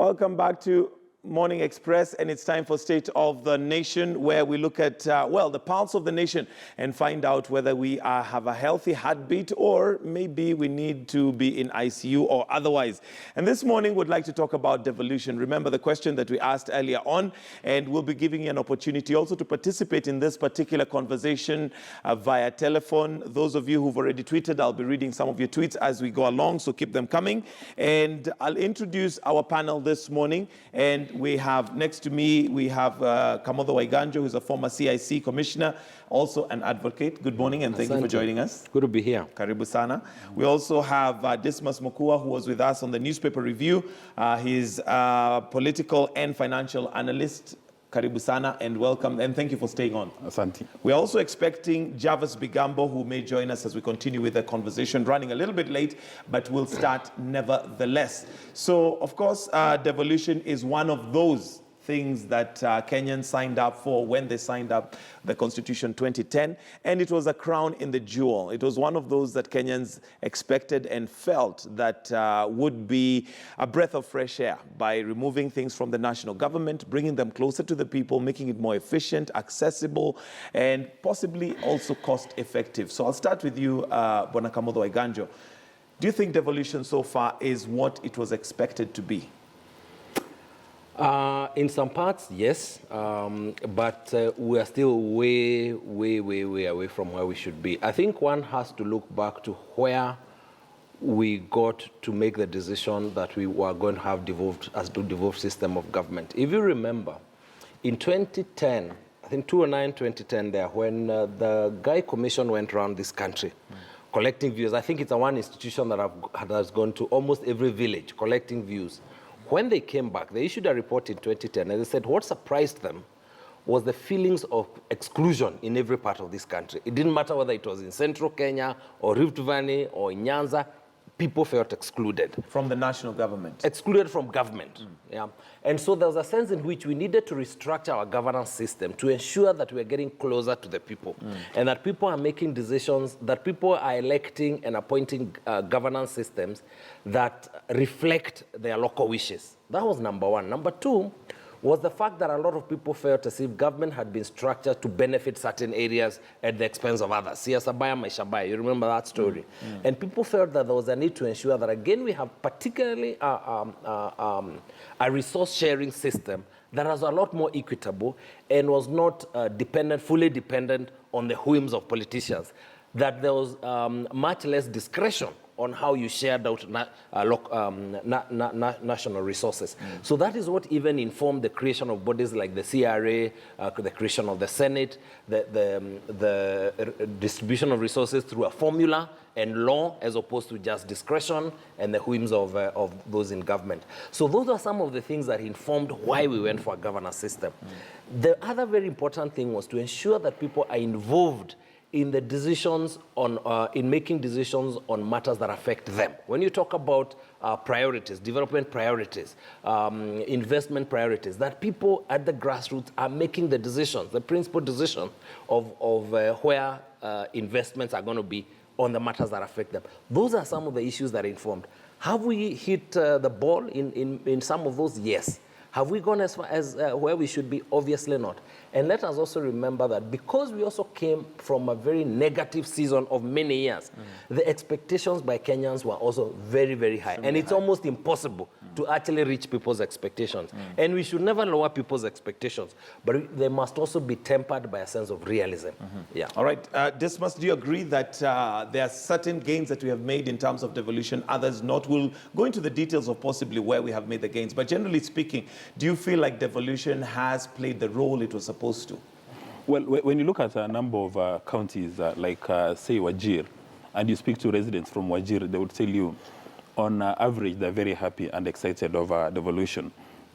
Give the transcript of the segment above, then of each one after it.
Welcome back to Morning Express, and it's time for State of the Nation, where we look at, the pulse of the nation and find out whether we have a healthy heartbeat or maybe we need to be in ICU or otherwise. And this morning, we'd like to talk about devolution. Remember the question that we asked earlier on, and we'll be giving you an opportunity also to participate in this particular conversation via telephone. Those of you who've already tweeted, I'll be reading some of your tweets as we go along, so keep them coming. And I'll introduce our panel this morning, and we have next to me, we have Kamotho Waiganjo, who's a former CIC commissioner, also an advocate. Good morning, and thank you for joining us. Good to be here. Karibu sana. We also have Dismas Mokua, who was with us on the newspaper review. He's a political and financial analyst. Karibu sana and welcome, and thank you for staying on. Asante. We're also expecting Jarvis Bigambo, who may join us as we continue with the conversation, running a little bit late, but we'll start nevertheless. So, of course, devolution is one of those things that Kenyans signed up for when they signed up the Constitution 2010, and it was a crown in the jewel. It was one of those that Kenyans expected and felt that would be a breath of fresh air by removing things from the national government, bringing them closer to the people, making it more efficient, accessible, and possibly also cost-effective. So I'll start with you, Bwana Kamotho Waiganjo. Do you think devolution so far is what it was expected to be? In some parts, yes, but we are still way away from where we should be. I think one has to look back to where we got to make the decision that we were going to have devolved system of government. If you remember, in 2010, I think 2009, 2010 there, when the Guy Commission went around this country, collecting views. I think it's a one institution that has gone to almost every village, collecting views. When they came back, they issued a report in 2010, and they said what surprised them was the feelings of exclusion in every part of this country. It didn't matter whether it was in central Kenya or Rift Valley or in Nyanza, people felt excluded. From the national government? Excluded from government, yeah. And so there was a sense in which we needed to restructure our governance system to ensure that we are getting closer to the people and that people are making decisions, that people are electing and appointing governance systems that reflect their local wishes. That was number one. Number two was the fact that a lot of people felt as if government had been structured to benefit certain areas at the expense of others. Siyasabaya Maishabaya, you remember that story? And people felt that there was a need to ensure that, again, we have particularly a resource-sharing system that was a lot more equitable and was not fully dependent on the whims of politicians, that there was much less discretion on how you shared out national resources. So that is what even informed the creation of bodies like the CRA, the creation of the Senate, the distribution of resources through a formula and law, as opposed to just discretion and the whims of those in government. So those are some of the things that informed why we went for a governance system. The other very important thing was to ensure that people are involved in the decisions on, in making decisions on matters that affect them. When you talk about priorities, development priorities, investment priorities, that people at the grassroots are making the decisions, the principal decision of where investments are going to be on the matters that affect them. Those are some of the issues that are informed. Have we hit the ball in some of those? Yes. Have we gone as far as where we should be? Obviously not. And let us also remember that because we also came from a very negative season of many years, the expectations by Kenyans were also very high. And it's almost impossible to actually reach people's expectations. And we should never lower people's expectations, but they must also be tempered by a sense of realism. Yeah. All right. Dismas, do you agree that there are certain gains that we have made in terms of devolution, others not? We'll go into the details of possibly where we have made the gains. But generally speaking, do you feel like devolution has played the role it was supposed to? Well, when you look at a number of counties, like, say, Wajir, and you speak to residents from Wajir, they would tell you, on average, they're very happy and excited over devolution,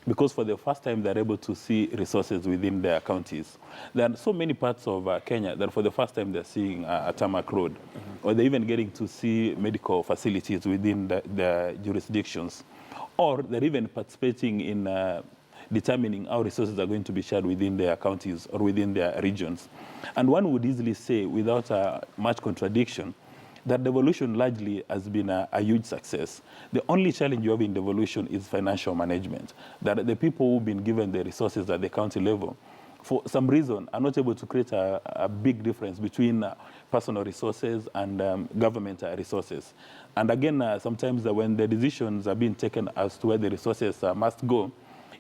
because for the first time, they're able to see resources within their counties. There are so many parts of Kenya that for the first time, they're seeing a tarmac road, or they're even getting to see medical facilities within the jurisdictions, or they're even participating in determining how resources are going to be shared within their counties or within their regions. And one would easily say, without much contradiction, that devolution largely has been a huge success. The only challenge you have in devolution is financial management, that the people who've been given the resources at the county level, for some reason, are not able to create a big difference between personal resources and government resources. And again, sometimes when the decisions are being taken as to where the resources must go,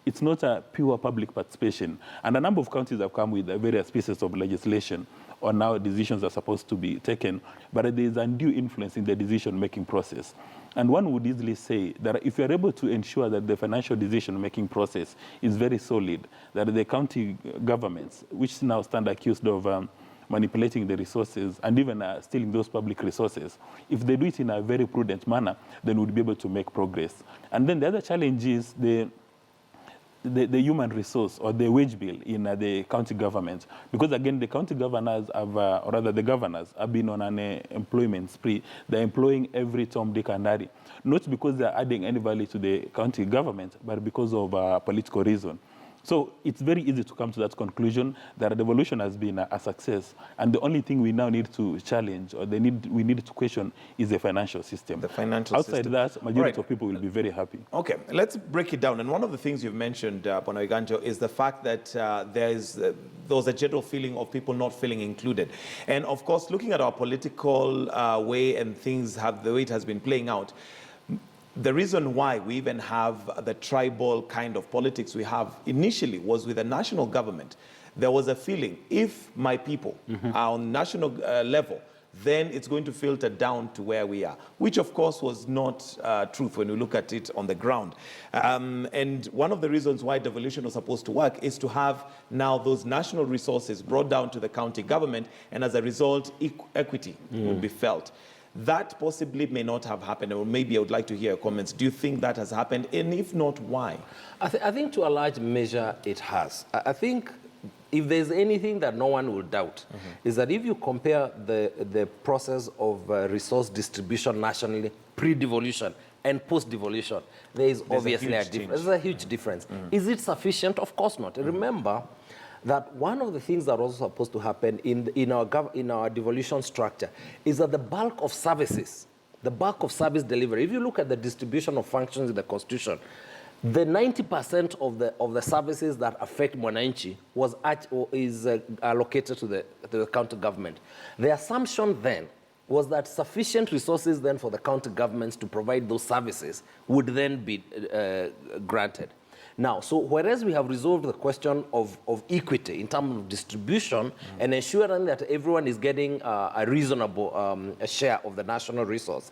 it's not a pure public participation. And a number of counties have come with various pieces of legislation on how decisions are supposed to be taken, but there is undue influence in the decision-making process. And one would easily say that if you're able to ensure that the financial decision-making process is very solid, that the county governments, which now stand accused of manipulating the resources and even stealing those public resources, if they do it in a very prudent manner, then we'll be able to make progress. And then the other challenge is the human resource or the wage bill in the county government. Because again, the county governors have, or rather the governors, have been on an employment spree. They're employing every Tom, Dick, and Harry, not because they're adding any value to the county government, but because of political reason. So it's very easy to come to that conclusion that a devolution has been a success. And the only thing we now need to challenge or we need to question is the financial system. The financial Outside system. that, majority of people will be very happy. Okay, let's break it down. And one of the things you've mentioned, Bwana Iganjo, is the fact that there was a general feeling of people not feeling included. And of course, looking at our political way and things the way it has been playing out, the reason why we even have the tribal kind of politics we have initially was with the national government. There was a feeling, if my people are on national level, then it's going to filter down to where we are, which of course was not truth when you look at it on the ground. And one of the reasons why devolution was supposed to work is to have now those national resources brought down to the county government, and as a result, equity would be felt. That possibly may not have happened, or maybe I would like to hear your comments. Do you think that has happened? And if not, why? I think to a large measure it has. I think if there's anything that no one will doubt, is that if you compare the process of resource distribution nationally, pre-devolution and post-devolution, there is obviously a difference. There's a huge difference. Is it sufficient? Of course not. Remember that one of the things that was supposed to happen in our devolution structure is that the bulk of service delivery, if you look at the distribution of functions in the Constitution, the 90% of the services that affect Mwananchi is allocated to the county government. The assumption then was that sufficient resources then for the county governments to provide those services would then be granted. Now, so whereas we have resolved the question of equity in terms of distribution and ensuring that everyone is getting a reasonable share of the national resource,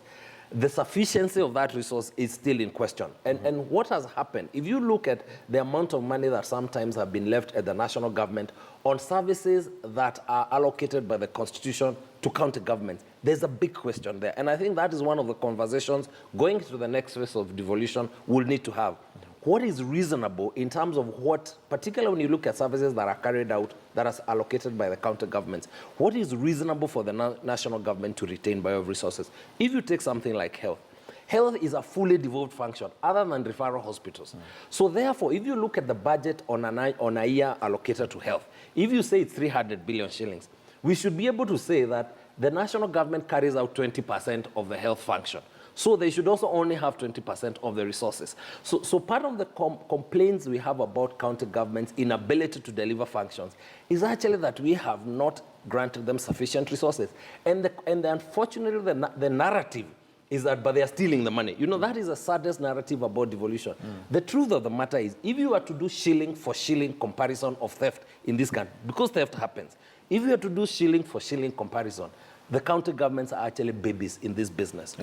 the sufficiency of that resource is still in question. And what has happened, if you look at the amount of money that sometimes have been left at the national government on services that are allocated by the Constitution to county governments, there's a big question there. And I think that is one of the conversations going through the next phase of devolution we'll need to have. What is reasonable in terms of what, particularly when you look at services that are carried out, that are allocated by the county governments, what is reasonable for the national government to retain by way of resources? If you take something like health, health is a fully devolved function other than referral hospitals. So therefore, if you look at the budget on a year allocated to health, if you say it's 300 billion shillings, we should be able to say that the national government carries out 20% of the health function. So they should also only have 20% of the resources. So part of the complaints we have about county government's inability to deliver functions is actually that we have not granted them sufficient resources. And unfortunately, the narrative is that, but they are stealing the money. You know, that is the saddest narrative about devolution. The truth of the matter is, if you were to do shilling for shilling comparison of theft in this country, because theft happens, if you were to do shilling for shilling comparison, the county governments are actually babies in this business.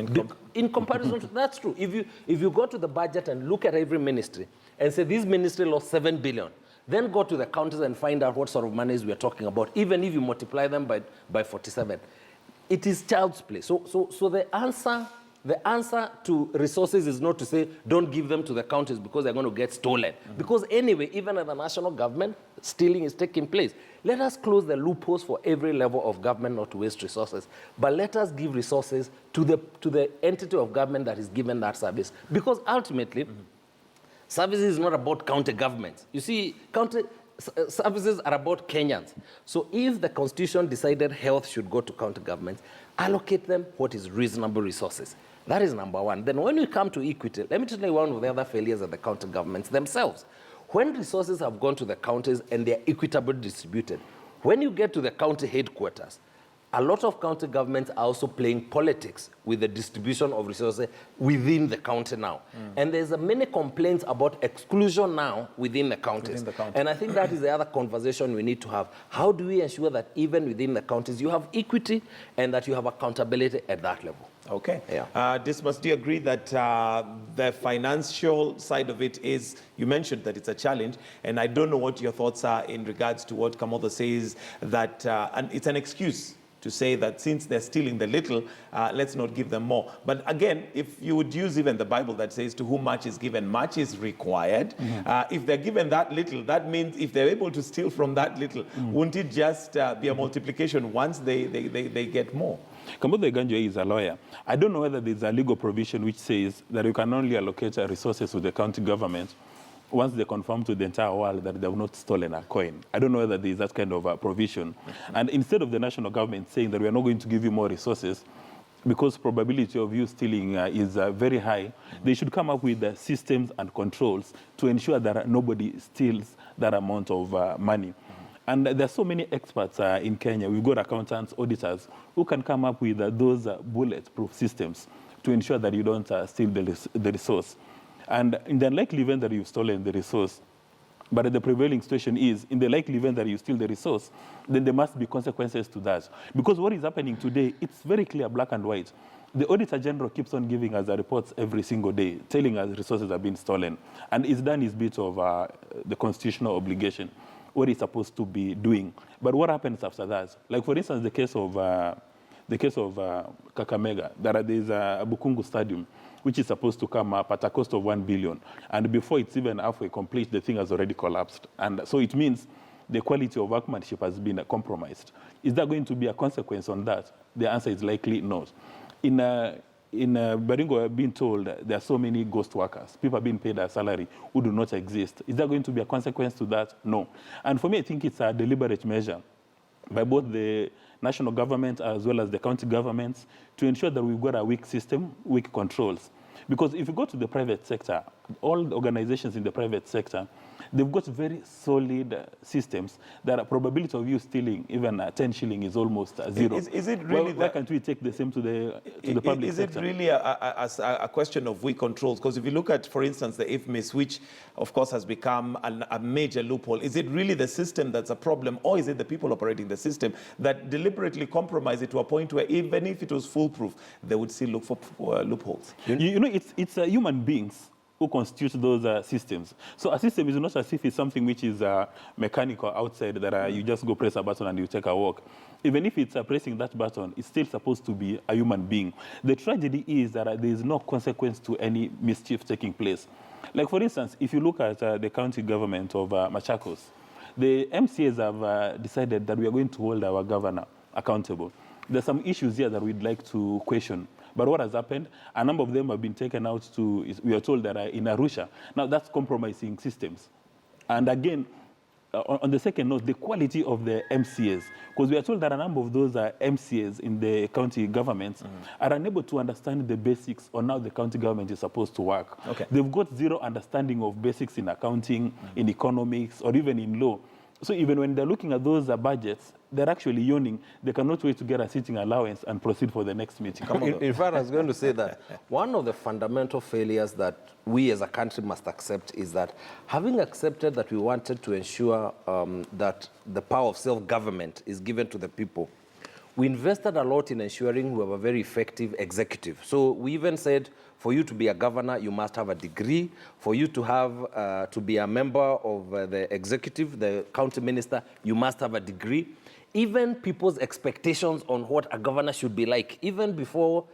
In comparison, that's true. If you go to the budget and look at every ministry and say this ministry lost 7 billion, then go to the counties and find out what sort of monies we are talking about, even if you multiply them by 47. It is child's play. So the answer to resources is not to say, don't give them to the counties because they're going to get stolen. Because anyway, even at the national government, stealing is taking place. Let us close the loopholes for every level of government not to waste resources. But let us give resources to the entity of government that is given that service. Because ultimately, services is not about county governments. You see, county services are about Kenyans. So if the Constitution decided health should go to county governments, allocate them what is reasonable resources. That is number one. Then when we come to equity, let me tell you one of the other failures of the county governments themselves. When resources have gone to the counties and they're equitably distributed, when you get to the county headquarters, a lot of county governments are also playing politics with the distribution of resources within the county now. And there's many complaints about exclusion now within the counties. And I think that is the other conversation we need to have. How do we ensure that even within the counties you have equity and that you have accountability at that level? Okay. Yeah. Dismas, do you agree that the financial side of it is, you mentioned that it's a challenge, and I don't know what your thoughts are in regards to what Kamoda says, that and it's an excuse to say that since they're stealing the little, let's not give them more. But again, if you would use even the Bible that says to whom much is given, much is required. If they're given that little, that means if they're able to steal from that little, wouldn't it just be a multiplication once they get more? Kamoda Ganjwe is a lawyer. I don't know whether there's a legal provision which says that you can only allocate resources to the county government once they confirm to the entire world that they have not stolen a coin. I don't know whether there is that kind of provision. And instead of the national government saying that we are not going to give you more resources, because probability of you stealing is very high, they should come up with systems and controls to ensure that nobody steals that amount of money. And there are so many experts in Kenya. We've got accountants, auditors, who can come up with those bulletproof systems to ensure that you don't steal the resource. And in the likely event that you've stolen the resource, but the prevailing situation is, in the likely event that you steal the resource, then there must be consequences to that. Because what is happening today, it's very clear, black and white. The Auditor General keeps on giving us reports every single day, telling us resources have been stolen. And it's done his bit of the constitutional obligation, what he's supposed to be doing. But what happens after that? Like, for instance, the case of Kakamega, there's a Bukungu Stadium, which is supposed to come up at a cost of 1 billion. And before it's even halfway complete, the thing has already collapsed. And so it means the quality of workmanship has been compromised. Is there going to be a consequence on that? The answer is likely not. In Baringo, I've been told there are so many ghost workers. People are being paid a salary who do not exist. Is there going to be a consequence to that? No. And for me, I think it's a deliberate measure by both the national government as well as the county governments to ensure that we've got a weak system, weak controls. Because if you go to the private sector, all the organizations in the private sector, they've got very solid systems that a probability of you stealing even 10 shilling is almost zero. Is it really why can't we take the same to the public sector? Is it really a question of weak controls? Because if you look at, for instance, the IFMIS, which of course has become a major loophole, is it really the system that's a problem, or is it the people operating the system that deliberately compromise it to a point where even if it was foolproof, they would still look for loopholes? You know, it's human beings who constitute those systems. So a system is not as if it's something which is mechanical outside that you just go press a button and you take a walk. Even if it's pressing that button, it's still supposed to be a human being. The tragedy is that there is no consequence to any mischief taking place. Like, for instance, if you look at the county government of Machakos, the MCAs have decided that we are going to hold our governor accountable. There's some issues here that we'd like to question. But what has happened? A number of them have been taken out to, we are told that in Arusha. Now, that's compromising systems. And again, on the second note, the quality of the MCAs, because we are told that a number of those MCAs in the county governments are unable to understand the basics on how the county government is supposed to work. Okay. They've got zero understanding of basics in accounting, in economics, or even in law. So even when they're looking at those budgets, they're actually yawning. They cannot wait to get a sitting allowance and proceed for the next meeting. In fact, I was going to say that one of the fundamental failures that we as a country must accept is that having accepted that we wanted to ensure that the power of self-government is given to the people, we invested a lot in ensuring we have a very effective executive. So we even said, for you to be a governor, you must have a degree. For you to have to be a member of the executive, the county minister, you must have a degree. Even people's expectations on what a governor should be like, even before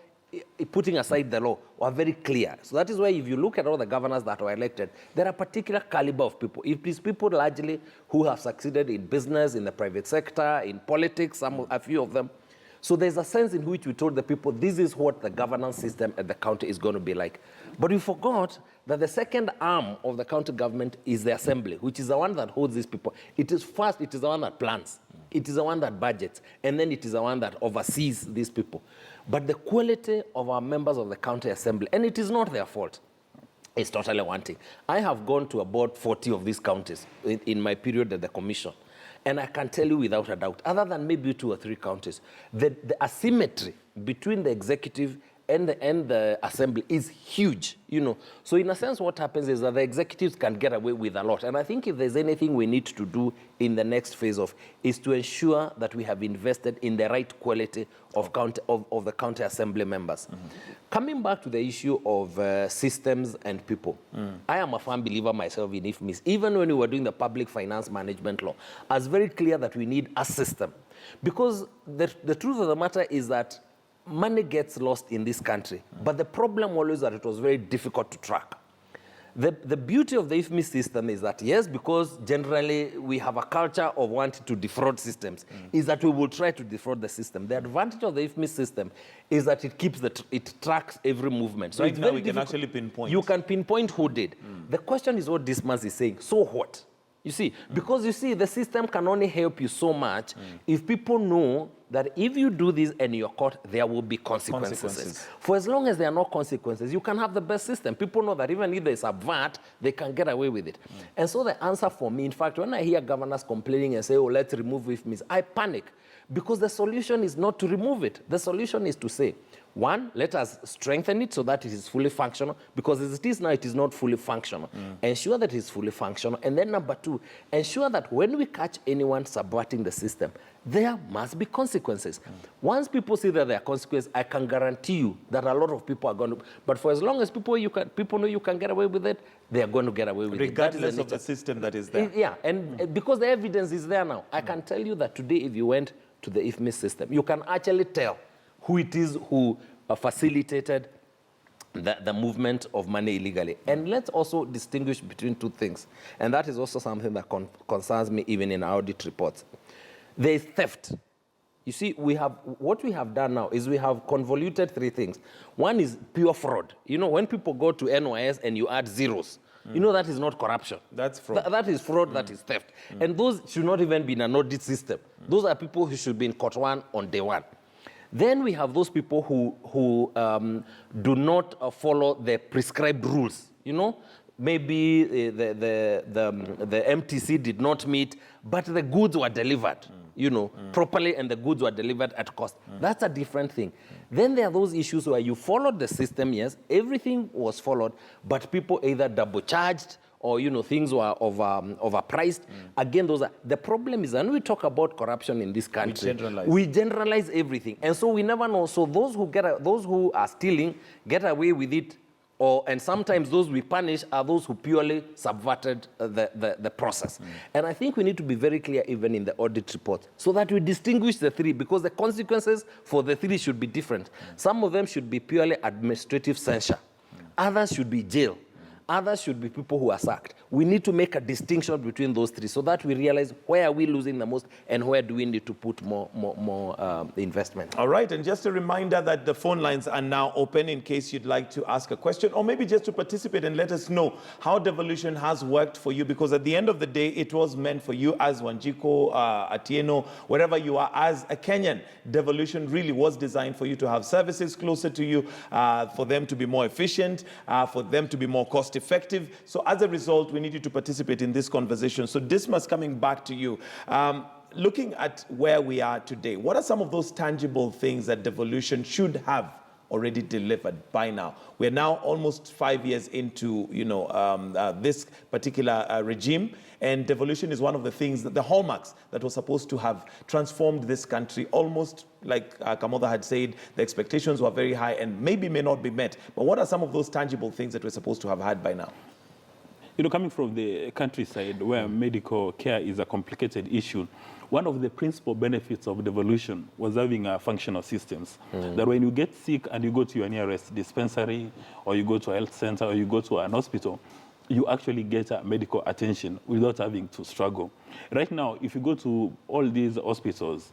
putting aside the law, were very clear. So that is why if you look at all the governors that were elected, there are particular caliber of people. It is people largely who have succeeded in business, in the private sector, in politics, a few of them. So there's a sense in which we told the people, this is what the governance system at the county is going to be like. But we forgot that the second arm of the county government is the assembly, which is the one that holds these people. It is the one that plans. It is the one that budgets, and then it is the one that oversees these people. But the quality of our members of the county assembly, and it is not their fault, it's totally wanting. I have gone to about 40 of these counties in my period at the commission. And I can tell you without a doubt, other than maybe 2 or 3 counties, the asymmetry between the executive and the assembly is huge, you know. So in a sense, what happens is that the executives can get away with a lot. And I think if there's anything we need to do in the next phase is to ensure that we have invested in the right quality of the county assembly members. Coming back to the issue of systems and people, I am a firm believer myself in IFMIS. Even when we were doing the public finance management law, I was very clear that we need a system. Because the truth of the matter is that money gets lost in this country, but the problem always that it was very difficult to track. The beauty of the IFMI system is that, yes, because generally we have a culture of wanting to defraud systems, is that we will try to defraud the system. The advantage of the IFMI system is that it tracks every movement. So right now we can actually pinpoint. You can pinpoint who did. The question is what this man is saying. So what? You see, because you see, the system can only help you so much if people know that if you do this and you're caught, there will be consequences. For as long as there are no consequences, you can have the best system. People know that even if there's a VAT, they can get away with it. And so the answer for me, in fact, when I hear governors complaining and say, oh, let's remove IFMIS, I panic. Because the solution is not to remove it. The solution is to say, 1, let us strengthen it so that it is fully functional, because as it is now, it is not fully functional. Ensure that it is fully functional. And then number 2, ensure that when we catch anyone subverting the system, there must be consequences. Once people see that there are consequences, I can guarantee you that a lot of people are going to, but for as long as people know you can get away with it, they are going to get away with regardless of the system that is there. Yeah, and because the evidence is there now, I can tell you that today if you went to the IFMIS system, you can actually tell who it is who facilitated the movement of money illegally. And let's also distinguish between 2 things. And that is also something that concerns me even in our audit reports. There is theft. You see, what we have done now is we have convoluted 3 things. One is pure fraud. You know, when people go to NYS and you add zeros, you know that is not corruption. That's fraud. That is fraud, that is theft. And those should not even be in an audit system. Those are people who should be in court 1 on day 1. Then we have those people who do not follow the prescribed rules. You know, maybe the MTC did not meet, but the goods were delivered, you know, properly, and the goods were delivered at cost. That's a different thing. Then there are those issues where you followed the system, yes, everything was followed, but people either double charged or, you know, things were overpriced. Again, the problem is when we talk about corruption in this country, we generalize everything. And so we never know. So those who are stealing get away with it, and sometimes those we punish are those who purely subverted the process. And I think we need to be very clear even in the audit report so that we distinguish the 3, because the consequences for the 3 should be different. Some of them should be purely administrative censure. Others should be jail. Others should be people who are sacked. We need to make a distinction between those 3 so that we realize where are we losing the most and where do we need to put more investment. All right, and just a reminder that the phone lines are now open in case you'd like to ask a question or maybe just to participate and let us know how devolution has worked for you, because at the end of the day, it was meant for you as Wanjiko, Atieno, wherever you are as a Kenyan. Devolution really was designed for you to have services closer to you, for them to be more efficient, for them to be more cost effective. So as a result, we need you to participate in this conversation. So Dismas, coming back to you, looking at where we are today, what are some of those tangible things that devolution should have already delivered by now? We're now almost 5 years into, you know, this particular regime, and devolution is one of the things, the hallmarks that was supposed to have transformed this country. Almost like Kamoda had said, the expectations were very high and maybe may not be met. But what are some of those tangible things that we're supposed to have had by now? You know, coming from the countryside where medical care is a complicated issue, one of the principal benefits of devolution was having functional systems. That when you get sick and you go to your nearest dispensary, or you go to a health center, or you go to an hospital, you actually get medical attention without having to struggle. Right now, if you go to all these hospitals,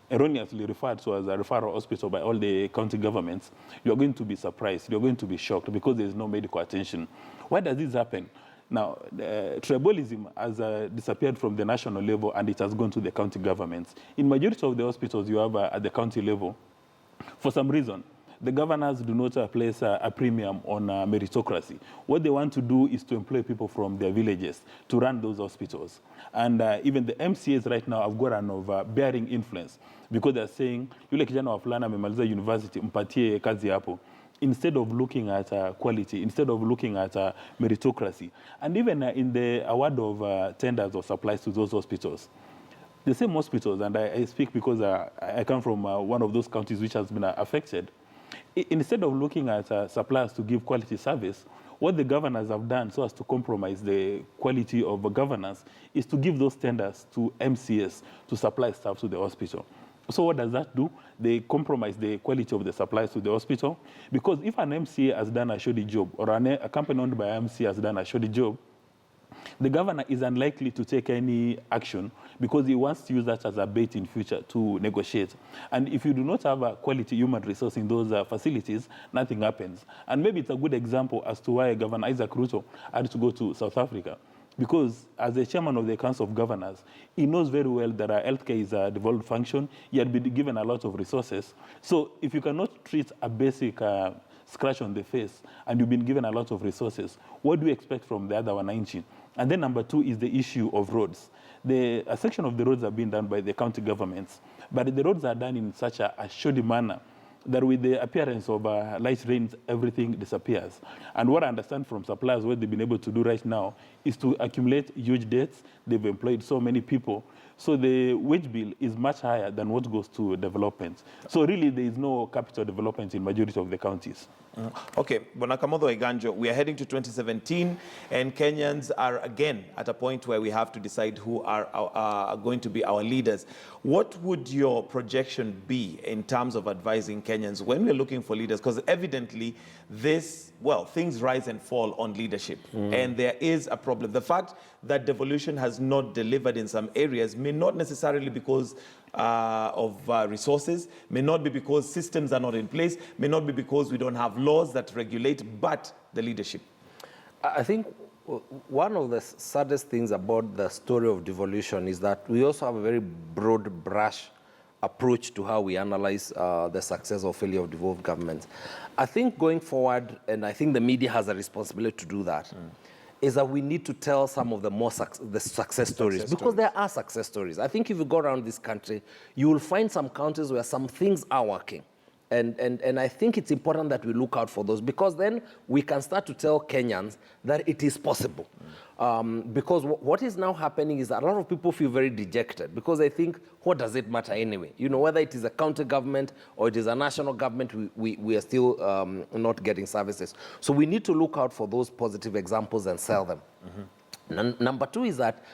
erroneously referred to as a referral hospital by all the county governments, you're going to be surprised, you're going to be shocked because there's no medical attention. Why does this happen? Now, tribalism has disappeared from the national level and it has gone to the county governments. In majority of the hospitals you have at the county level, for some reason, the governors do not place a premium on meritocracy. What they want to do is to employ people from their villages to run those hospitals. And even the MCAs right now have got an overbearing influence because they're saying, yule kijana wa fulana amemaliza university, mpatie kazi hapo. Instead of looking at quality, instead of looking at meritocracy. And even in the award of tenders or supplies to those hospitals, the same hospitals, and I speak because I come from one of those counties which has been affected. Instead of looking at suppliers to give quality service, what the governors have done so as to compromise the quality of governance is to give those tenders to MCS to supply staff to the hospital. So what does that do? They compromise the quality of the supplies to the hospital. Because if an MCA has done a shoddy job, or a company owned by MCA has done a shoddy job, the governor is unlikely to take any action because he wants to use that as a bait in future to negotiate. And if you do not have a quality human resource in those facilities, nothing happens. And maybe it's a good example as to why Governor Isaac Ruto had to go to South Africa. Because as the chairman of the Council of Governors, he knows very well that healthcare is a devolved function. He had been given a lot of resources. So if you cannot treat a basic scratch on the face and you've been given a lot of resources, what do you expect from the other 190? And then number two is the issue of roads. A section of the roads are being done by the county governments, but the roads are done in such a shoddy manner that with the appearance of light rains, everything disappears. And what I understand from suppliers, what they've been able to do right now is to accumulate huge debts. They've employed so many people. So the wage bill is much higher than what goes to development. So really, there is no capital development in majority of the counties. Okay, Bonakamodo Iganjo, we are heading to 2017, and Kenyans are again at a point where we have to decide who are going to be our leaders. What would your projection be in terms of advising Kenyans when we're looking for leaders? Because evidently things rise and fall on leadership, and there is a problem. The fact that devolution has not delivered in some areas may not necessarily because of resources, may not be because systems are not in place, may not be because we don't have laws that regulate, but the leadership. I think one of the saddest things about the story of devolution is that we also have a very broad brush approach to how we analyze the success or failure of devolved governments. I think going forward, and I think the media has a responsibility to do that, is that we need to tell some of the success stories, because there are success stories. I think if you go around this country, you will find some counties where some things are working. And I think it's important that we look out for those, because then we can start to tell Kenyans that it is possible. Because what is now happening is that a lot of people feel very dejected because they think, what does it matter anyway? You know, whether it is a county government or it is a national government, we are still not getting services. So we need to look out for those positive examples and sell them. Number two is that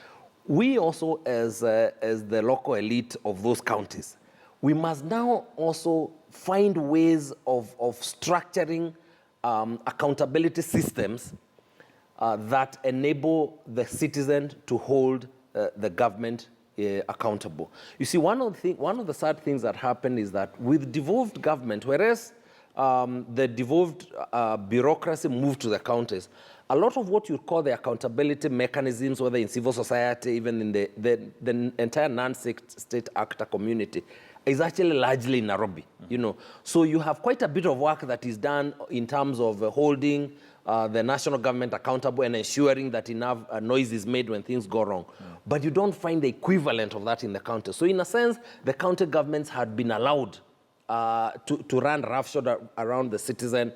we also, as the local elite of those counties, we must now also find ways of structuring accountability systems that enable the citizen to hold the government accountable. You see, one of the sad things that happen is that with devolved government, whereas the devolved bureaucracy moved to the counties, a lot of what you call the accountability mechanisms, whether in civil society, even in the entire non-state actor community, is actually largely in Nairobi. You know, so you have quite a bit of work that is done in terms of holding the national government accountable and ensuring that enough noise is made when things go wrong. But you don't find the equivalent of that in the county. So in a sense, the county governments had been allowed to run roughshod around the citizen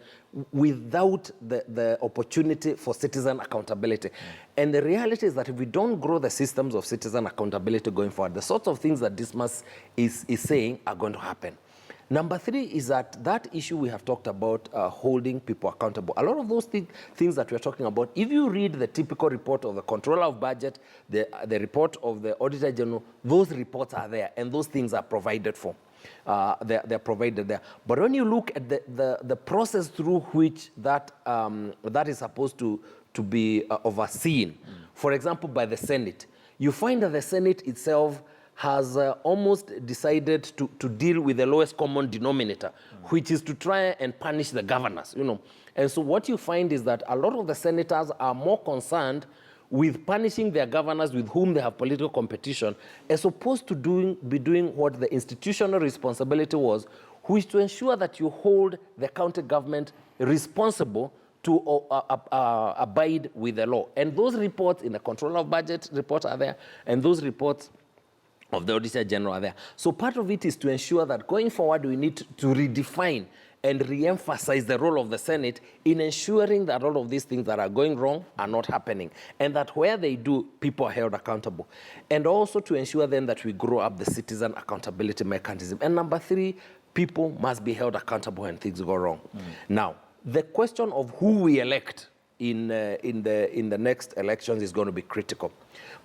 without the opportunity for citizen accountability. And the reality is that if we don't grow the systems of citizen accountability going forward, the sorts of things that Dismas is saying are going to happen. Number three is that issue we have talked about, holding people accountable. A lot of those things that we're talking about, if you read the typical report of the Controller of Budget, the report of the Auditor General, those reports are there and those things are provided for. They're provided there. But when you look at the process through which that is supposed to be overseen, for example, by the Senate, you find that the Senate itself has almost decided to deal with the lowest common denominator, which is to try and punish the governors, And so what you find is that a lot of the senators are more concerned with punishing their governors with whom they have political competition, as opposed to be doing what the institutional responsibility was, which is to ensure that you hold the county government responsible to abide with the law. And those reports in the control of budget report are there, and those reports of the Auditor General are there. So part of it is to ensure that going forward, we need to redefine and re-emphasize the role of the Senate in ensuring that all of these things that are going wrong are not happening, and that where they do, people are held accountable. And also to ensure then that we grow up the citizen accountability mechanism. And number 3, people must be held accountable when things go wrong. Now, the question of who we elect in the next elections is going to be critical,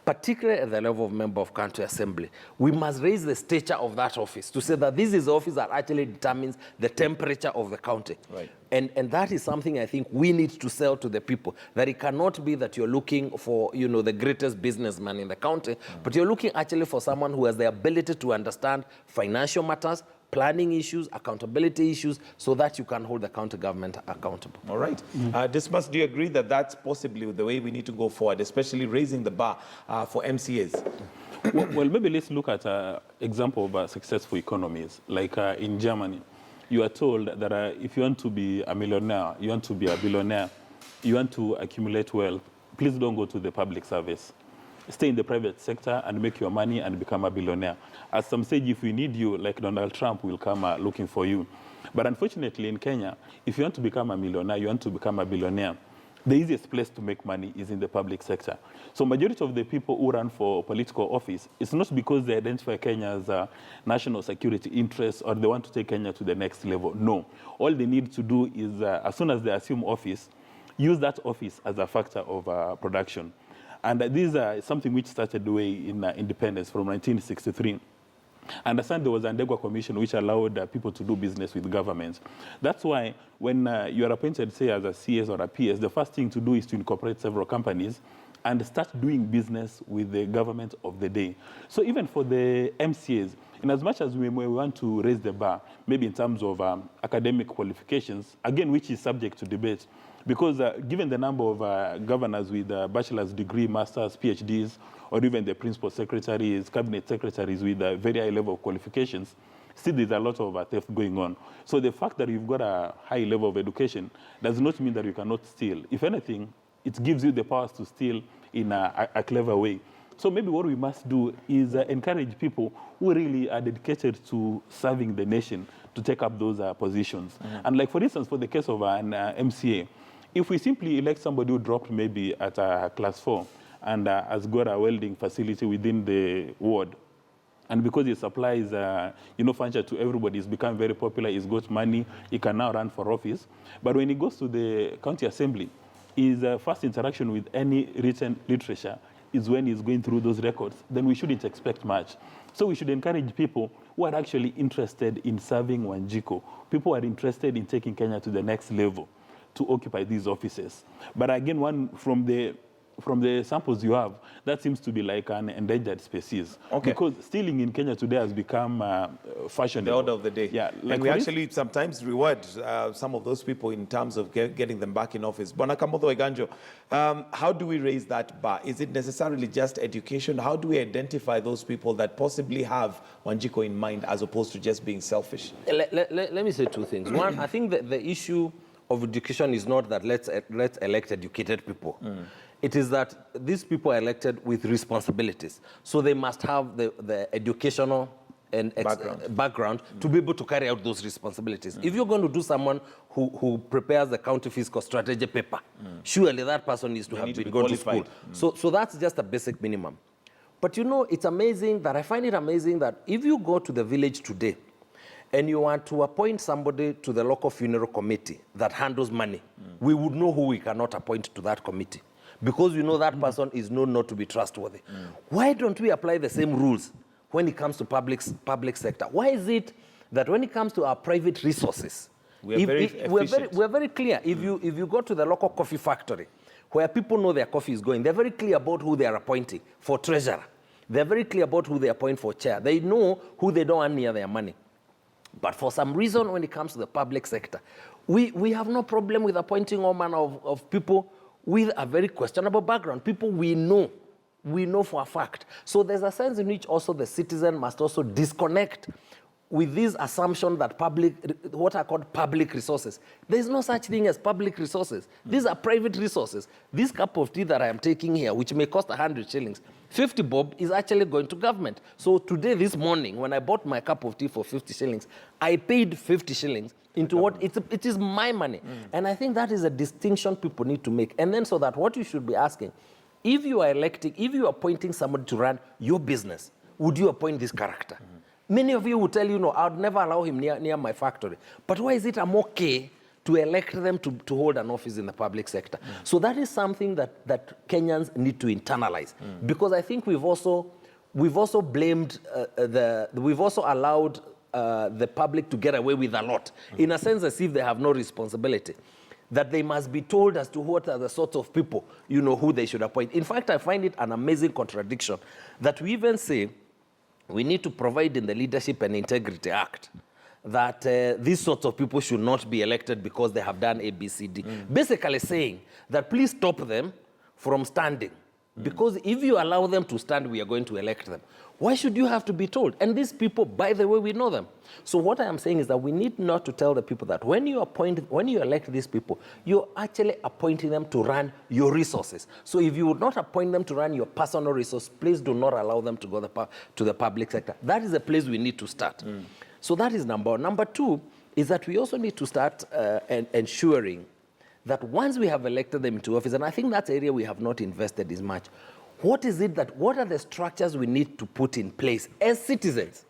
particularly at the level of member of county assembly. We must raise the stature of that office to say that this is the office that actually determines the temperature of the county. Right. And that is something I think we need to sell to the people, that it cannot be that you're looking for, the greatest businessman in the county, but you're looking actually for someone who has the ability to understand financial matters, planning issues, accountability issues, so that you can hold the county government accountable. All right. Dismas, do you agree that that's possibly the way we need to go forward, especially raising the bar for MCAs? Well, maybe let's look at an example of successful economies. Like in Germany, you are told that if you want to be a millionaire, you want to be a billionaire, you want to accumulate wealth, please don't go to the public service. Stay in the private sector and make your money and become a billionaire. At some stage, if we need you, like Donald Trump will come looking for you. But unfortunately, in Kenya, if you want to become a millionaire, you want to become a billionaire, the easiest place to make money is in the public sector. So majority of the people who run for political office, it's not because they identify Kenya as national security interests or they want to take Kenya to the next level. No. All they need to do is, as soon as they assume office, use that office as a factor of production. And this is something which started way in independence from 1963. I understand there was an Ndegwa Commission which allowed people to do business with governments. That's why when you are appointed, say, as a CS or a PS, the first thing to do is to incorporate several companies and start doing business with the government of the day. So even for the MCAs, in as much as we want to raise the bar, maybe in terms of academic qualifications, again, which is subject to debate, because given the number of governors with bachelor's degree, master's, PhDs, or even the principal secretaries, cabinet secretaries with a very high level of qualifications, still there's a lot of theft going on. So the fact that you've got a high level of education does not mean that you cannot steal. If anything, it gives you the powers to steal in a clever way. So maybe what we must do is encourage people who really are dedicated to serving the nation to take up those positions. And like, for instance, for the case of an MCA, if we simply elect somebody who dropped maybe at class 4 and has got a welding facility within the ward, and because he supplies, furniture to everybody, he's become very popular, he's got money, he can now run for office. But when he goes to the county assembly, his first interaction with any written literature is when he's going through those records. Then we shouldn't expect much. So we should encourage people who are actually interested in serving Wanjiko, people who are interested in taking Kenya to the next level, to occupy these offices. But again, from the samples you have, that seems to be like an endangered species. Okay. Because stealing in Kenya today has become fashionable. The order of the day. Yeah. Like, and we actually sometimes reward some of those people in terms of getting them back in office. Bwana Kamotho Eganjo, how do we raise that bar? Is it necessarily just education? How do we identify those people that possibly have Wanjiko in mind as opposed to just being selfish? Let me say two things. One, I think that the issue of education is not that let's elect educated people. It is that these people are elected with responsibilities. So they must have the educational and background to be able to carry out those responsibilities. If you're going to do someone who prepares the county fiscal strategy paper, surely that person needs to have been gone to school. So that's just a basic minimum. But it's amazing that I find it amazing that if you go to the village today and you want to appoint somebody to the local funeral committee that handles money, we would know who we cannot appoint to that committee, because that person is known not to be trustworthy. Why don't we apply the same rules when it comes to public sector? Why is it that when it comes to our private resources, we're very clear? If you go to the local coffee factory, where people know their coffee is going, they're very clear about who they are appointing for treasurer, They're very clear about who they appoint for chair. They know who they don't want near their money. But for some reason, when it comes to the public sector, we have no problem with appointing all manner of people with a very questionable background, people we know for a fact. So there's a sense in which also the citizen must also disconnect with this assumption that what are called public resources. There is no such thing as public resources. These are private resources. This cup of tea that I am taking here, which may cost 100 shillings, 50 bob is actually going to government. So today, this morning, when I bought my cup of tea for 50 shillings, I paid 50 shillings into what, it is my money. And I think that is a distinction people need to make. And then so that what you should be asking, if you are appointing somebody to run your business, would you appoint this character? Many of you will tell you, no, I would never allow him near my factory. But why is it I'm okay to elect them to hold an office in the public sector? So that is something that Kenyans need to internalize. Because I think we've also blamed, we've also allowed the public to get away with a lot, in a sense as if they have no responsibility, that they must be told as to what are the sorts of people, who they should appoint. In fact, I find it an amazing contradiction that we even say, we need to provide in the Leadership and Integrity Act that these sorts of people should not be elected because they have done A, B, C, D. Basically saying that please stop them from standing. Because if you allow them to stand, we are going to elect them. Why should you have to be told? And these people, by the way, we know them. So what I am saying is that we need not to tell the people that when you elect these people, you're actually appointing them to run your resources. So if you would not appoint them to run your personal resource, please do not allow them to go to the public sector. That is the place we need to start. So that is number one. Number two is that we also need to start ensuring that once we have elected them into office, and I think that's an area we have not invested as much, what are the structures we need to put in place as citizens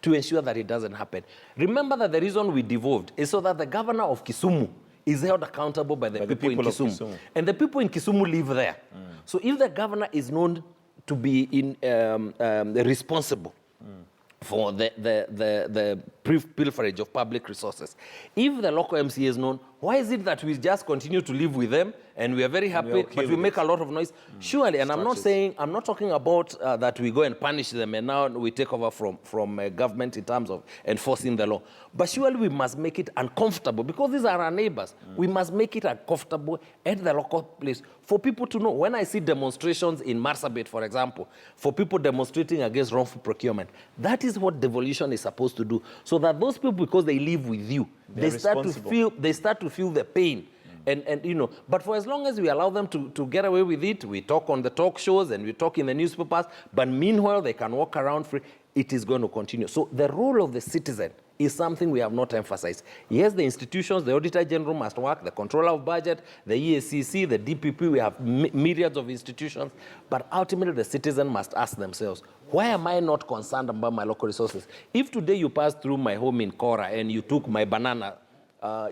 to ensure that it doesn't happen? Remember that the reason we devolved is so that the governor of Kisumu is held accountable by the people in Kisumu. And the people in Kisumu live there. So if the governor is known to be responsible for the pilferage of public resources, if the local MC is known, why is it that we just continue to live with them and we are very happy, but we make a lot of noise? Surely, and I'm not talking about that we go and punish them and now we take over from government in terms of enforcing the law. But surely we must make it uncomfortable because these are our neighbors. We must make it uncomfortable at the local place for people to know. When I see demonstrations in Marsabit, for example, for people demonstrating against wrongful procurement, that is what devolution is supposed to do. So that those people, because they live with you, they start to feel the pain. And but for as long as we allow them to get away with it, we talk on the talk shows and we talk in the newspapers, but meanwhile they can walk around free, it is going to continue. So the role of the citizen is something we have not emphasized. Yes, the institutions, the Auditor General must work, the Controller of Budget, the EACC, the DPP, we have myriads of institutions, but ultimately the citizen must ask themselves, why am I not concerned about my local resources? If today you passed through my home in Kora and you took my banana, I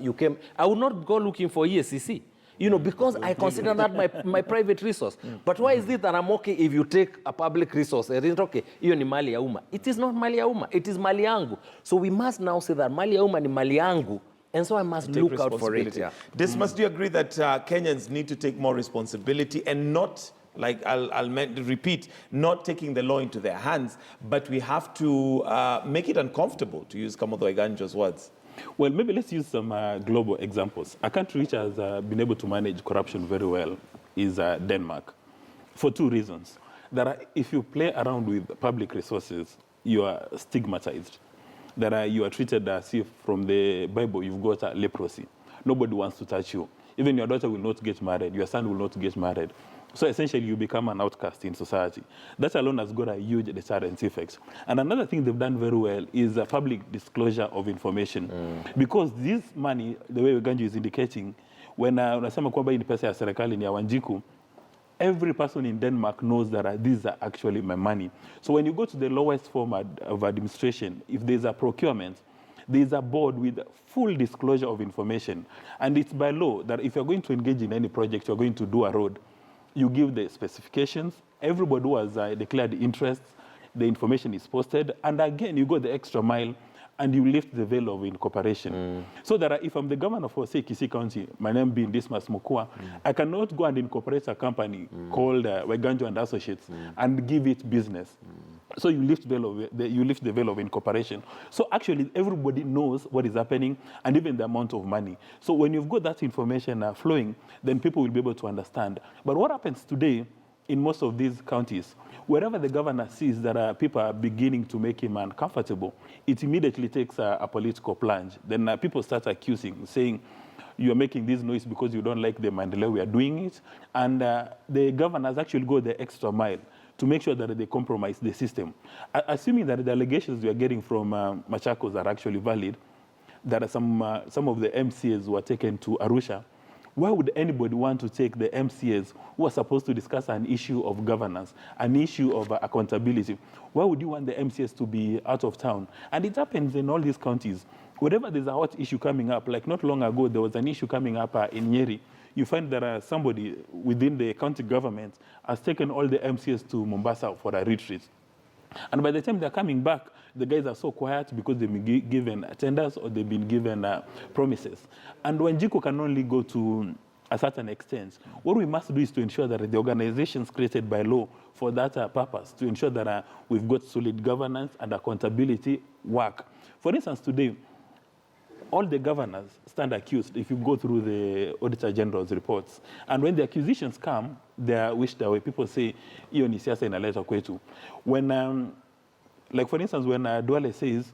would not go looking for EACC, because I consider that my private resource. But why is it that I'm okay if you take a public resource? It is okay, hiyo ni mali ya umma. It is not mali ya umma, it is mali yangu. So we must now say that mali ya umma ni mali yangu, and so I must look out for it. Yeah. Must you agree that Kenyans need to take more responsibility and not, like I'll repeat, not taking the law into their hands, but we have to make it uncomfortable, to use Kamotho Iganjo's words? Well, maybe let's use some global examples. A country which has been able to manage corruption very well is Denmark, for two reasons. If you play around with public resources, you are stigmatized. You are treated as if from the Bible you've got leprosy. Nobody wants to touch you. Even your daughter will not get married. Your son will not get married. So essentially, you become an outcast in society. That alone has got a huge deterrent effect. And another thing they've done very well is public disclosure of information. Because this money, the way Ganji is indicating, when unasema kwamba hii ni pesa ya serikali ni ya Wanjiku, every person in Denmark knows that these are actually my money. So when you go to the lowest form of administration, if there's a procurement, there's a board with full disclosure of information. And it's by law that if you're going to engage in any project, you're going to do a road, you give the specifications, everybody who has declared interests, the information is posted, and again, you go the extra mile and you lift the veil of incorporation. So that if I'm the governor for, say, Kisii County, my name being Dismas Mukua, I cannot go and incorporate a company called Weganjo and Associates and give it business. So you lift the veil of incorporation. So actually, everybody knows what is happening and even the amount of money. So when you've got that information flowing, then people will be able to understand. But what happens today in most of these counties, wherever the governor sees that people are beginning to make him uncomfortable, it immediately takes a political plunge. Then people start accusing, saying, you are making this noise because you don't like the Mandela way we are doing it. And the governors actually go the extra mile to make sure that they compromise the system. Assuming that the allegations we are getting from Machakos are actually valid, that some of the MCAs were taken to Arusha, why would anybody want to take the MCAs who are supposed to discuss an issue of governance, an issue of accountability? Why would you want the MCAs to be out of town? And it happens in all these counties. Whenever there's a hot issue coming up, like not long ago, there was an issue coming up in Nyeri. You find that somebody within the county government has taken all the MCAs to Mombasa for a retreat. And by the time they're coming back, the guys are so quiet because they've been given tenders or they've been given promises. And when JICO can only go to a certain extent, what we must do is to ensure that the organizations created by law for that purpose, to ensure that we've got solid governance and accountability work. For instance, today, all the governors stand accused if you go through the Auditor General's reports. And when the accusations come, they are wished away. People say, hiyo ni siasa inaleta kwetu. When, like for instance, when Duale says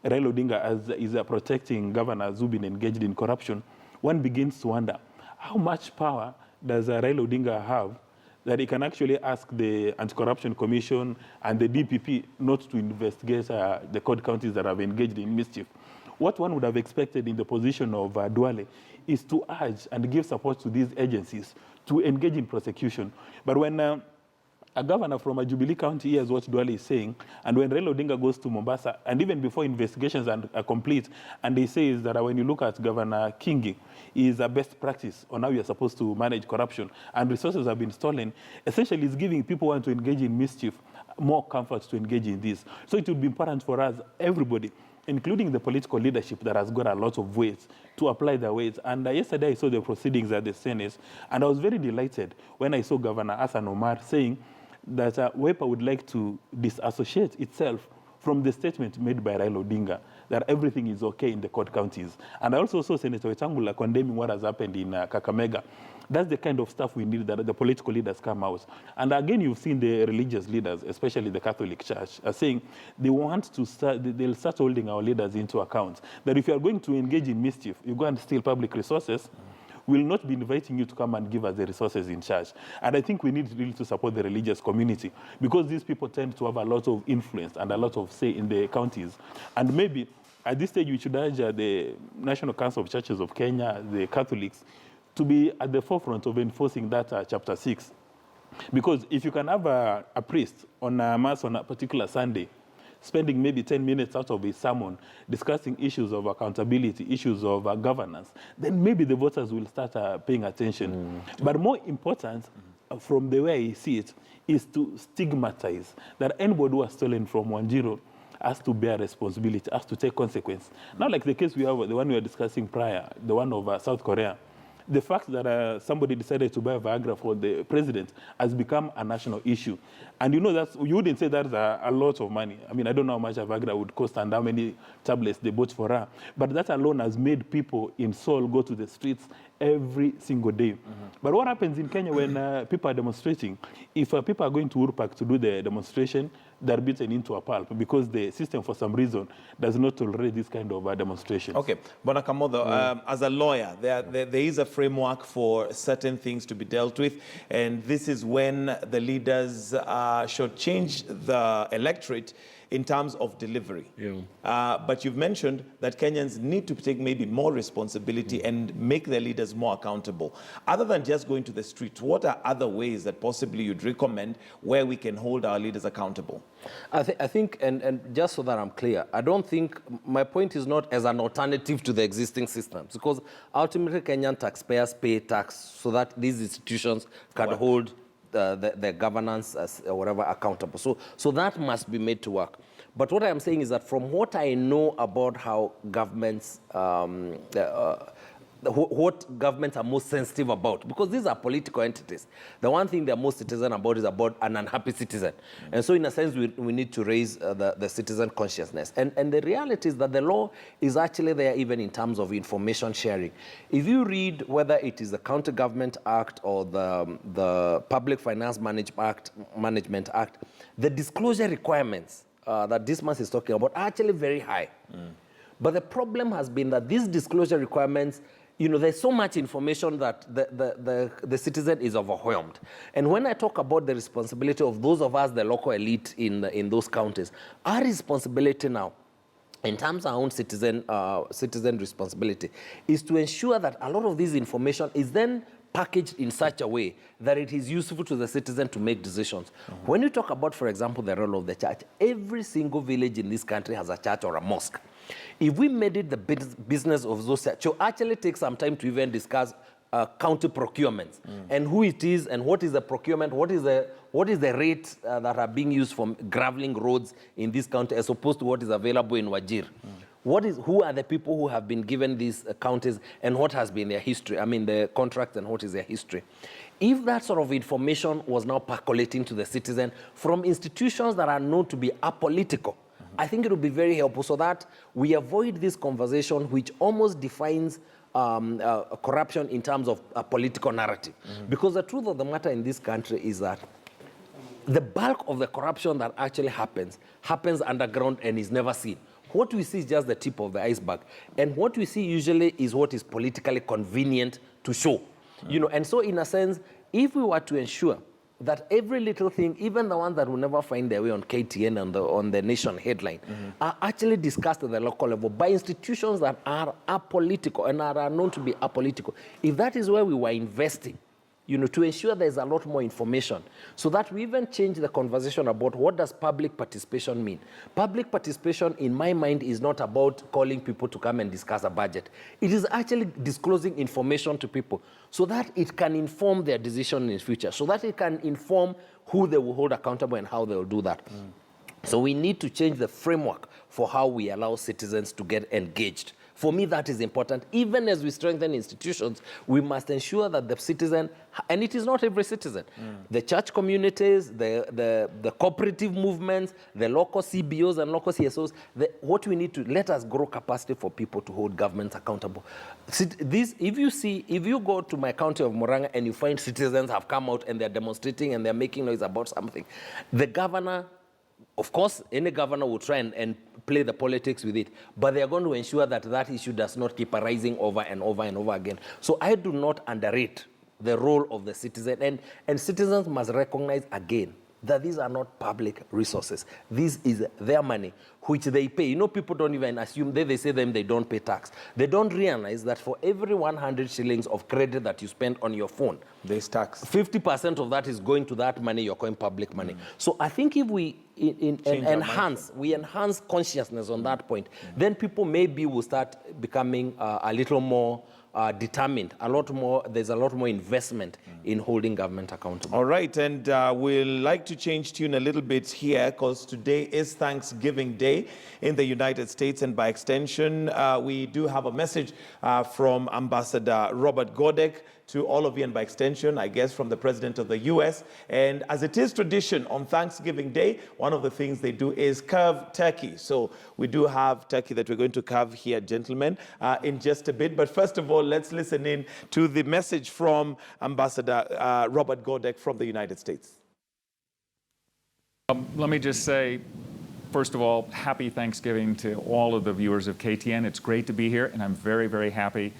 Raila Odinga is protecting governors who've been engaged in corruption, one begins to wonder, how much power does Raila Odinga have that he can actually ask the Anti-Corruption Commission and the DPP not to investigate the court counties that have engaged in mischief? What one would have expected in the position of Duale is to urge and give support to these agencies to engage in prosecution. But when a governor from a Jubilee County hears what Duale is saying, and when Raila Odinga goes to Mombasa, and even before investigations are complete, and he says that when you look at Governor Kingi, he is a best practice on how you're supposed to manage corruption, and resources have been stolen, essentially it's giving people who want to engage in mischief more comfort to engage in this. So it would be important for us, everybody, including the political leadership that has got a lot of weight, to apply their weight. And yesterday I saw the proceedings at the Senate, and I was very delighted when I saw Governor Hassan Omar saying that WEPA would like to disassociate itself from the statement made by Raila Odinga, that everything is okay in the court counties. And I also saw Senator Wetangula condemning what has happened in Kakamega. That's the kind of stuff we need, that the political leaders come out. And again, you've seen the religious leaders, especially the Catholic Church, are saying they want to start, they'll start holding our leaders into account. That if you are going to engage in mischief, you go and steal public resources, we'll not be inviting you to come and give us the resources in charge. And I think we need really to support the religious community, because these people tend to have a lot of influence and a lot of say in the counties. And maybe at this stage, we should urge the National Council of Churches of Kenya, the Catholics, to be at the forefront of enforcing that chapter 6. Because if you can have a priest on a mass on a particular Sunday, spending maybe 10 minutes out of his sermon discussing issues of accountability, issues of governance, then maybe the voters will start paying attention. But more important, from the way I see it, is to stigmatize that anybody who has stolen from Wanjiru has to bear responsibility, has to take consequence. Now, like the case we have, the one we were discussing prior, the one of South Korea, the fact that somebody decided to buy Viagra for the president has become a national issue. And you know, you wouldn't say that's a lot of money. I mean, I don't know how much a Viagra would cost and how many tablets they bought for her. But that alone has made people in Seoul go to the streets every single day. But what happens in Kenya when people are demonstrating? If people are going to Urpak to do the demonstration, they're beaten into a pulp because the system, for some reason, does not tolerate this kind of demonstration. Okay, Bona Kamodo, as a lawyer, there is a framework for certain things to be dealt with, and this is when the leaders should change the electorate in terms of delivery. But you've mentioned that Kenyans need to take maybe more responsibility and make their leaders more accountable. Other than just going to the street, what are other ways that possibly you'd recommend where we can hold our leaders accountable? I think, and just so that I'm clear, I don't think, my point is not as an alternative to the existing systems, because ultimately Kenyan taxpayers pay tax so that these institutions can hold the governance as whatever accountable. So that must be made to work. But what I'm saying is that from what I know about how governments, what governments are most sensitive about, because these are political entities. The one thing they're most citizen about is about an unhappy citizen. And so in a sense, we need to raise the citizen consciousness. And the reality is that the law is actually there even in terms of information sharing. If you read whether it is the County Government Act or the Public Finance Management Act, the disclosure requirements that this man is talking about are actually very high. But the problem has been that these disclosure requirements, there's so much information that the citizen is overwhelmed. And when I talk about the responsibility of those of us, the local elite in those counties, our responsibility now, in terms of our own citizen responsibility, is to ensure that a lot of this information is then packaged in such a way that it is useful to the citizen to make decisions. When you talk about, for example, the role of the church, every single village in this country has a church or a mosque. If we made it the business of those churches, to actually take some time to even discuss county procurements and who it is and what is the procurement, what is the rate that are being used for graveling roads in this county as opposed to what is available in Wajir. Who are the people who have been given these counties and what has been their history? I mean, the contracts and what is their history? If that sort of information was now percolating to the citizen from institutions that are known to be apolitical, I think it would be very helpful so that we avoid this conversation which almost defines corruption in terms of a political narrative. Because the truth of the matter in this country is that the bulk of the corruption that actually happens underground and is never seen. What we see is just the tip of the iceberg. And what we see usually is what is politically convenient to show. And so in a sense, if we were to ensure that every little thing, even the ones that will never find their way on KTN and on the nation headline, are actually discussed at the local level by institutions that are apolitical and are known to be apolitical. If that is where we were investing, to ensure there's a lot more information, so that we even change the conversation about what does public participation mean. Public participation, in my mind, is not about calling people to come and discuss a budget. It is actually disclosing information to people so that it can inform their decision in the future, so that it can inform who they will hold accountable and how they will do that. So we need to change the framework for how we allow citizens to get engaged. For me, that is important. Even as we strengthen institutions, we must ensure that the citizen, and it is not every citizen, the church communities, the cooperative movements, the local CBOs and local CSOs, what we need to, let us grow capacity for people to hold governments accountable. If you go to my county of Murang'a and you find citizens have come out and they're demonstrating and they're making noise about something, the governor, of course, any governor will try and play the politics with it, but they are going to ensure that that issue does not keep arising over and over and over again. So I do not underrate the role of the citizen, and citizens must recognize again that these are not public resources. This is their money, which they pay. People don't even assume, they say they don't pay tax. They don't realize that for every 100 shillings of credit that you spend on your phone, there's tax. 50% of that is going to that money, you're calling public money. So I think if we enhance consciousness on that point, then people maybe will start becoming a little more determined, there's a lot more investment in holding government accountable. All right, and we'll like to change tune a little bit here because today is Thanksgiving Day in the United States, and by extension, we do have a message from Ambassador Robert Godek to all of you, and by extension, I guess, from the President of the U.S. And as it is tradition on Thanksgiving Day, one of the things they do is carve turkey. So we do have turkey that we're going to carve here, gentlemen, in just a bit. But first of all, let's listen in to the message from Ambassador Robert Godek from the United States. Let me just say, first of all, happy Thanksgiving to all of the viewers of KTN. It's great to be here, and I'm very, very happy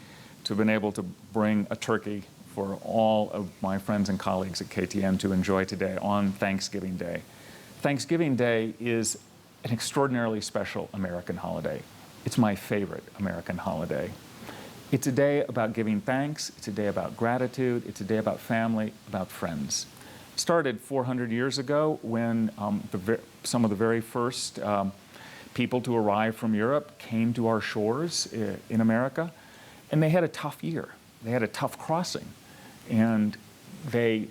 to have been able to bring a turkey for all of my friends and colleagues at KTN to enjoy today on Thanksgiving Day. Thanksgiving Day is an extraordinarily special American holiday. It's my favorite American holiday. It's a day about giving thanks. It's a day about gratitude. It's a day about family, about friends. It started 400 years ago when some of the very first people to arrive from Europe came to our shores in America. And they had a tough year. They had a tough crossing. And they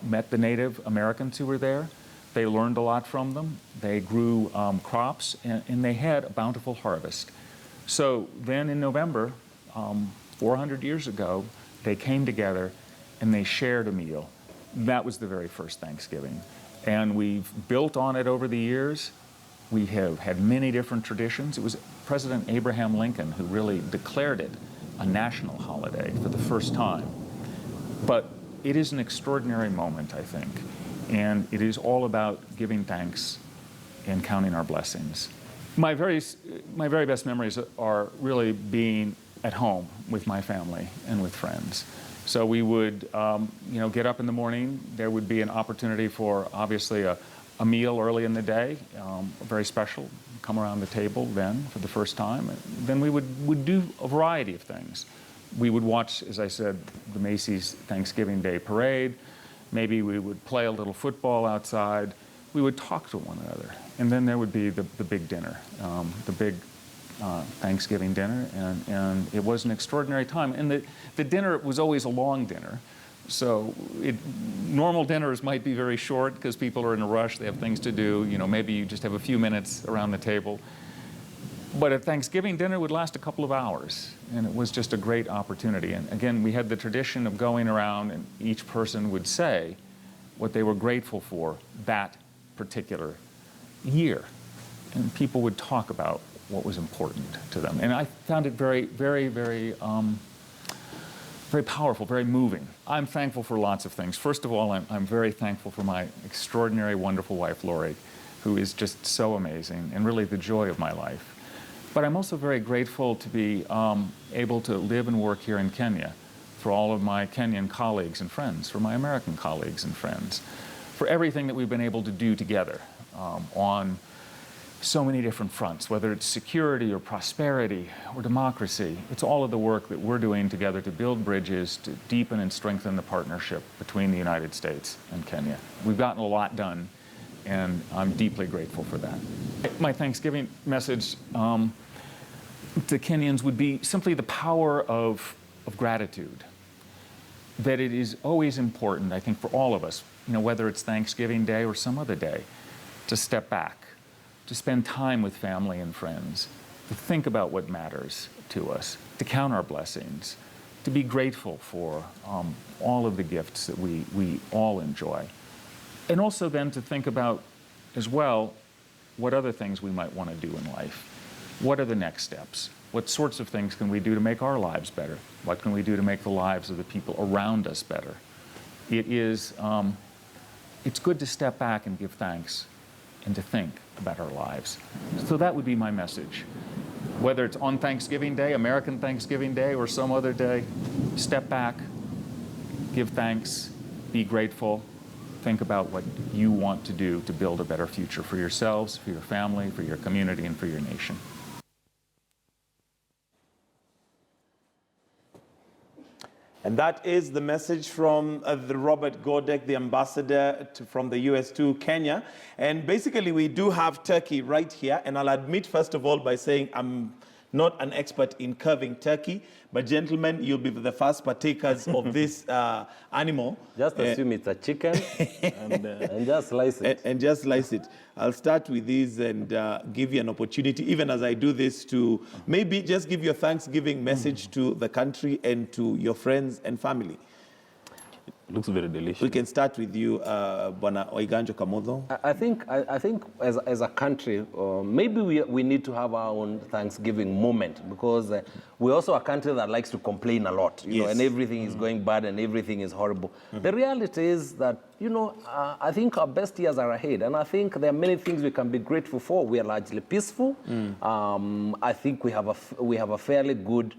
met the Native Americans who were there. They learned a lot from them. They grew crops, and they had a bountiful harvest. So then in November, 400 years ago, they came together and they shared a meal. That was the very first Thanksgiving. And we've built on it over the years. We have had many different traditions. It was President Abraham Lincoln who really declared it a national holiday for the first time. But it is an extraordinary moment, I think. And it is all about giving thanks and counting our blessings. My very best memories are really being at home with my family and with friends. So we would, get up in the morning. There would be an opportunity for, obviously, a meal early in the day, very special. Come around the table then for the first time. And then we would do a variety of things. We would watch, as I said, the Macy's Thanksgiving Day Parade. Maybe we would play a little football outside. We would talk to one another. And then there would be the big dinner, the big Thanksgiving dinner. And it was an extraordinary time. And the dinner was always a long dinner. So normal dinners might be very short because people are in a rush. They have things to do. Maybe you just have a few minutes around the table. But a Thanksgiving dinner would last a couple of hours, and it was just a great opportunity. And again, we had the tradition of going around, and each person would say what they were grateful for that particular year. And people would talk about what was important to them. And I found it very, very, very, very powerful, very moving. I'm thankful for lots of things. First of all, I'm very thankful for my extraordinary, wonderful wife, Lori, who is just so amazing and really the joy of my life. But I'm also very grateful to be able to live and work here in Kenya, for all of my Kenyan colleagues and friends, for my American colleagues and friends, for everything that we've been able to do together on so many different fronts, whether it's security or prosperity or democracy. It's all of the work that we're doing together to build bridges, to deepen and strengthen the partnership between the United States and Kenya. We've gotten a lot done, and I'm deeply grateful for that. My Thanksgiving message to Kenyans would be simply the power of gratitude. That it is always important, I think, for all of us, whether it's Thanksgiving Day or some other day, to step back, to spend time with family and friends, to think about what matters to us, to count our blessings, to be grateful for all of the gifts that we all enjoy. And also then to think about, as well, what other things we might want to do in life. What are the next steps? What sorts of things can we do to make our lives better? What can we do to make the lives of the people around us better? It's good to step back and give thanks and to think about our lives. So that would be my message. Whether it's on Thanksgiving Day, American Thanksgiving Day, or some other day, step back, give thanks, be grateful, think about what you want to do to build a better future for yourselves, for your family, for your community, and for your nation. And that is the message from the Robert Godek, the ambassador from the U.S. to Kenya. And basically, we do have turkey right here. And I'll admit, first of all, by saying I'm not an expert in carving turkey. But gentlemen, you'll be the first partakers of this animal. Just assume it's a chicken and just slice it. And just slice it. I'll start with these and give you an opportunity, even as I do this, to maybe just give your Thanksgiving message to the country and to your friends and family. It looks very delicious. We can start with you, Bwana Oiganjo Kamodho. I think as a country, maybe we need to have our own Thanksgiving moment, because we're also a country that likes to complain a lot, you know, and everything is going bad and everything is horrible. The reality is that, I think our best years are ahead, and I think there are many things we can be grateful for. We are largely peaceful. I think we have a fairly good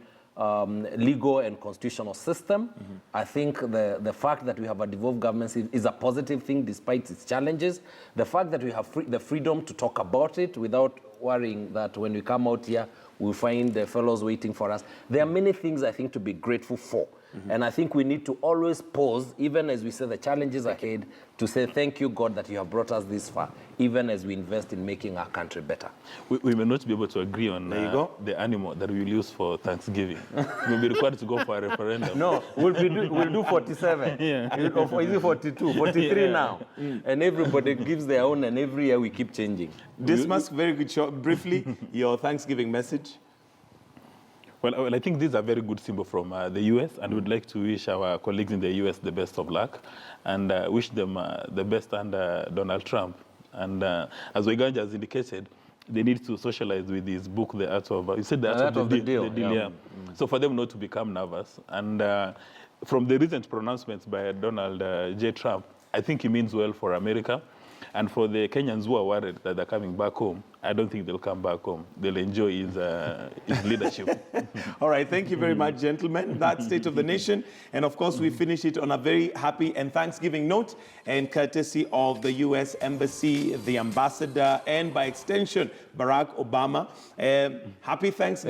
legal and constitutional system. I think the fact that we have a devolved government is a positive thing despite its challenges. The fact that we have the freedom to talk about it without worrying that when we come out here, we'll find the fellows waiting for us. There are many things I think to be grateful for. And I think we need to always pause, even as we say the challenges ahead, to say thank you, God, that you have brought us this far, even as we invest in making our country better. We may not be able to agree on the animal that we will use for Thanksgiving. We'll be required to go for a referendum. No, we'll do 47. Or is it 42? 43 now. And everybody gives their own, and every year we keep changing. Dismas, very good show. Briefly, your Thanksgiving message. Well, I think this is a very good symbol from the U.S., and we'd like to wish our colleagues in the U.S. the best of luck, and wish them the best under Donald Trump. And as Weganja has indicated, they need to socialize with his book, The Art of... You said The Art of the Deal. Yeah. So for them not to become nervous. And from the recent pronouncements by Donald J. Trump, I think he means well for America. And for the Kenyans who are worried that they're coming back home, I don't think they'll come back home. They'll enjoy his leadership. All right, thank you very much, gentlemen. That's State of the Nation. And of course, we finish it on a very happy and Thanksgiving note, and courtesy of the U.S. Embassy, the ambassador, and by extension, Barack Obama. Happy Thanksgiving.